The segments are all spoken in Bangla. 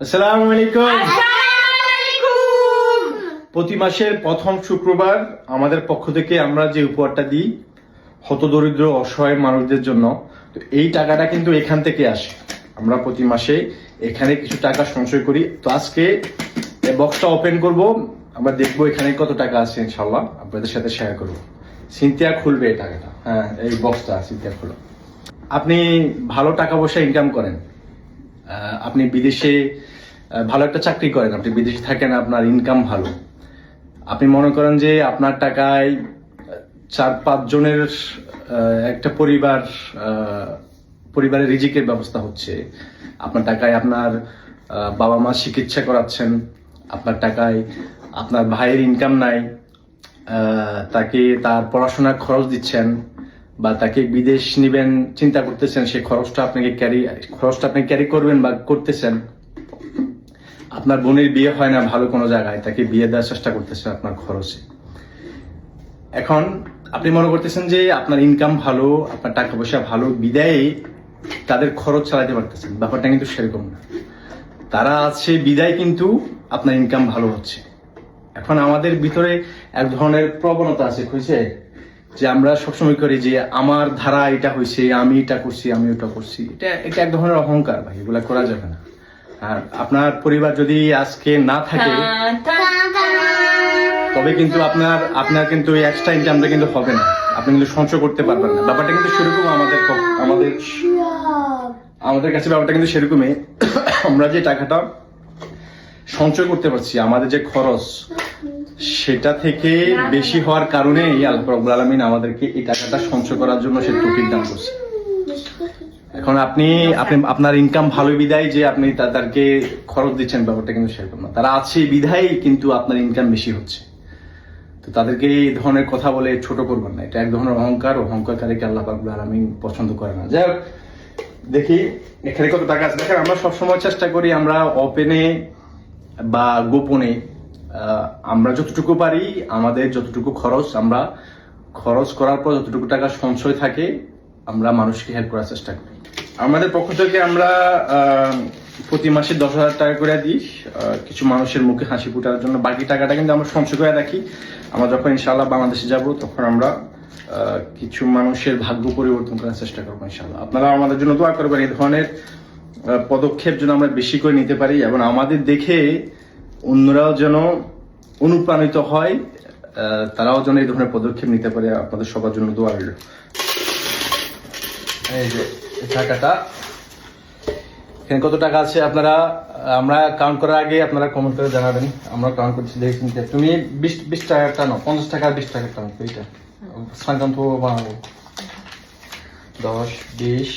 আসসালামু আলাইকুম। প্রতি মাসের প্রথম শুক্রবার আমাদের পক্ষ থেকে আমরা যে উপহারটা দিই হতদরিদ্র অসহায় মানুষদের জন্য, তো এই টাকাটা কিন্তু এখান থেকে আসে। আমরা প্রতি মাসে এখানে কিছু টাকা সঞ্চয় করি। তো আজকে এই বক্সটা ওপেন করব, আমরা দেখবো এখানে কত টাকা আছে, ইনশাল্লাহ আপনাদের সাথে শেয়ার করবো। সিনথিয়া খুলবে এই টাকাটা। হ্যাঁ, এই বক্সটা সিনথিয়া খুলো। আপনি ভালো টাকা পয়সা ইনকাম করেন, আপনি বিদেশে ভালো একটা চাকরি করেন, আপনি বিদেশে থাকেন, আপনার ইনকাম ভালো, আপনি মনে করেন যে আপনার টাকায় 4-5 জনের একটা পরিবারের রিজিকের ব্যবস্থা হচ্ছে, আপনার টাকায় আপনার বাবা মা চিকিৎসা করাচ্ছেন, আপনার টাকায় আপনার ভাইয়ের ইনকাম নাই, তাকে তার পড়াশোনার খরচ দিচ্ছেন, বা তাকে বিদেশ নিবেন চিন্তা করতেছেন, সেই খরচটা আপনি ক্যারি করবেন বা করতেছেন। আপনার বোনের বিয়ে হয় না ভালো কোনো জায়গায়, তাকে বিয়ে দেওয়ার চেষ্টা করতেছেন আপনার খরচে। এখন আপনি মনে করতেছেন যে আপনার ইনকাম ভালো, আপনার টাকা পয়সা ভালো বিদায়ে তাদের খরচ চালাতে পারতেছেন। ব্যাপারটা কিন্তু সেরকম না। তারা আছে বিদায় কিন্তু আপনার ইনকাম ভালো হচ্ছে। এখন আমাদের ভিতরে এক ধরনের প্রবণতা আছে, বুঝছে, যে আমরা সবসময় করি যে আমার ধারা এটা হয়েছে, আমি এটা করছি, আমি ওটা করছি। এটা এক ধরনের অহংকার ভাই, এগুলা করা যাবে না। আর আপনার পরিবার যদি আজকে না থাকে তবে কিন্তু আপনার কিন্তু এক্সট্রা ইনকামটা কিন্তু হবে না, আপনি কিন্তু সঞ্চয় করতে পারবেন না। ব্যাপারটা কিন্তু সেরকম আমাদের কাছে ব্যাপারটা কিন্তু সেরকমই। আমরা যে টাকাটা সঞ্চয় করতে পারছি, আমাদের যে খরচ সেটা থেকে বেশি হওয়ার কারণে আল্লাহ রাব্বুল আলামিন আমাদেরকে এই টাকাটা সঞ্চয় করার জন্য সে তৌফিক দান করছে। এখন আপনি আপনার ইনকাম ভালো বিধায় যে আপনি তাদেরকে খরচ দিচ্ছেন, ব্যাপারটা কিন্তু সেরকম না। তারা আছে বিধায় কিন্তু আপনার ইনকাম বেশি হচ্ছে। তো তাদেরকে এই ধরনের কথা বলে ছোট করবেন না, এটা এক ধরনের অহংকারীকে আল্লাহ রাব্বুল আলামিন পছন্দ করে না। যাই হোক, দেখি এখানে কত টাকা আছে। দেখেন, আমরা সবসময় চেষ্টা করি আমরা ওপেনে বা গোপনে আমরা যতটুকু পারি, আমাদের যতটুকু খরচ, আমরা খরচ করার পর যতটুকু টাকা সঞ্চয় থাকে আমরা মানুষকে হেল্প করার চেষ্টা করি। আমাদের পক্ষ থেকে আমরা প্রতি মাসে 10,000 টাকা করে দিই কিছু মানুষের মুখে হাসি ফোটার জন্য। বাকি টাকাটা কিন্তু আমরা সঞ্চয় করে রাখি। আমরা যখন ইনশাআল্লাহ বাংলাদেশে যাব তখন আমরা কিছু মানুষের ভাগ্য পরিবর্তন করার চেষ্টা করবো ইনশাআল্লাহ। আপনারা আমাদের জন্য দোয়া করবেন, এই ধরনের পদক্ষেপ যেন আমরা বেশি করে নিতে পারি এবং আমাদের দেখে অন্যরাও যেন অনুপ্রাণিত হয়, তারাও যেন এই ধরনের পদক্ষেপ নিতে পারে। আপনাদের সবার জন্য দোয়া রইল। এই যে টাকাটা, এখানে কত টাকা আছে আমরা কাউন্ট করার আগে আপনারা কমেন্ট করে জানাবেন। আমরা কাউন্ট করছি, দেখি তুমি 20 টাকাটা নাও, 50 টাকা 20 টাকা টানো, এইটা সংক্রান্ত বানাবো। 10, 20,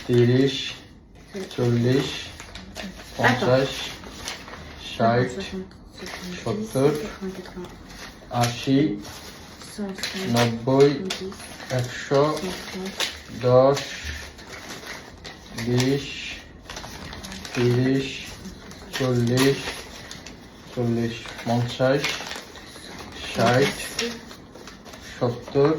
30, 40, 50, 60, 70, 80, 90, 100, 10, 20, 30, 40, 50, 60, 70,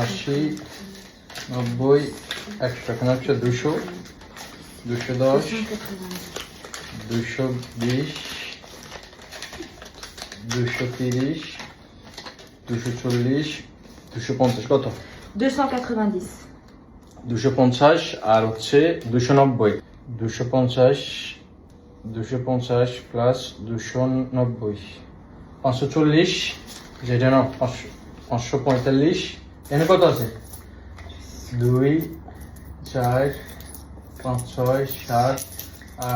80, 90, 100, এখানে হচ্ছে 200, 210, 220, 230, 240, 250, কত? 290. 250 আর হচ্ছে 290, 250 প্লাস 290, 540, যেটা না 545। এখানে কত আছে? 2, 4, 5, 6, 7,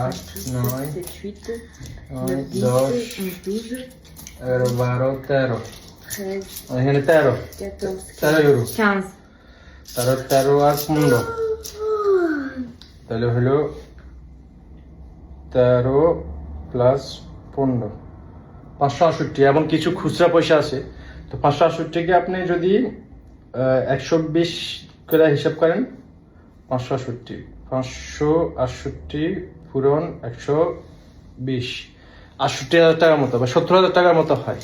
8, 9, 10, 11, 12, 13, এখানে 13 ইউরো, 15. 13 আর 15, তাহলে হলো 13 প্লাস 15, 568। এবং কিছু খুচরা পয়সা আছে, তো 568কে আপনি যদি 120 করে হিসাব করেন, 568 পূরণ 120, 68,000 টাকার মতো বা 70,000 টাকার মতো হয়।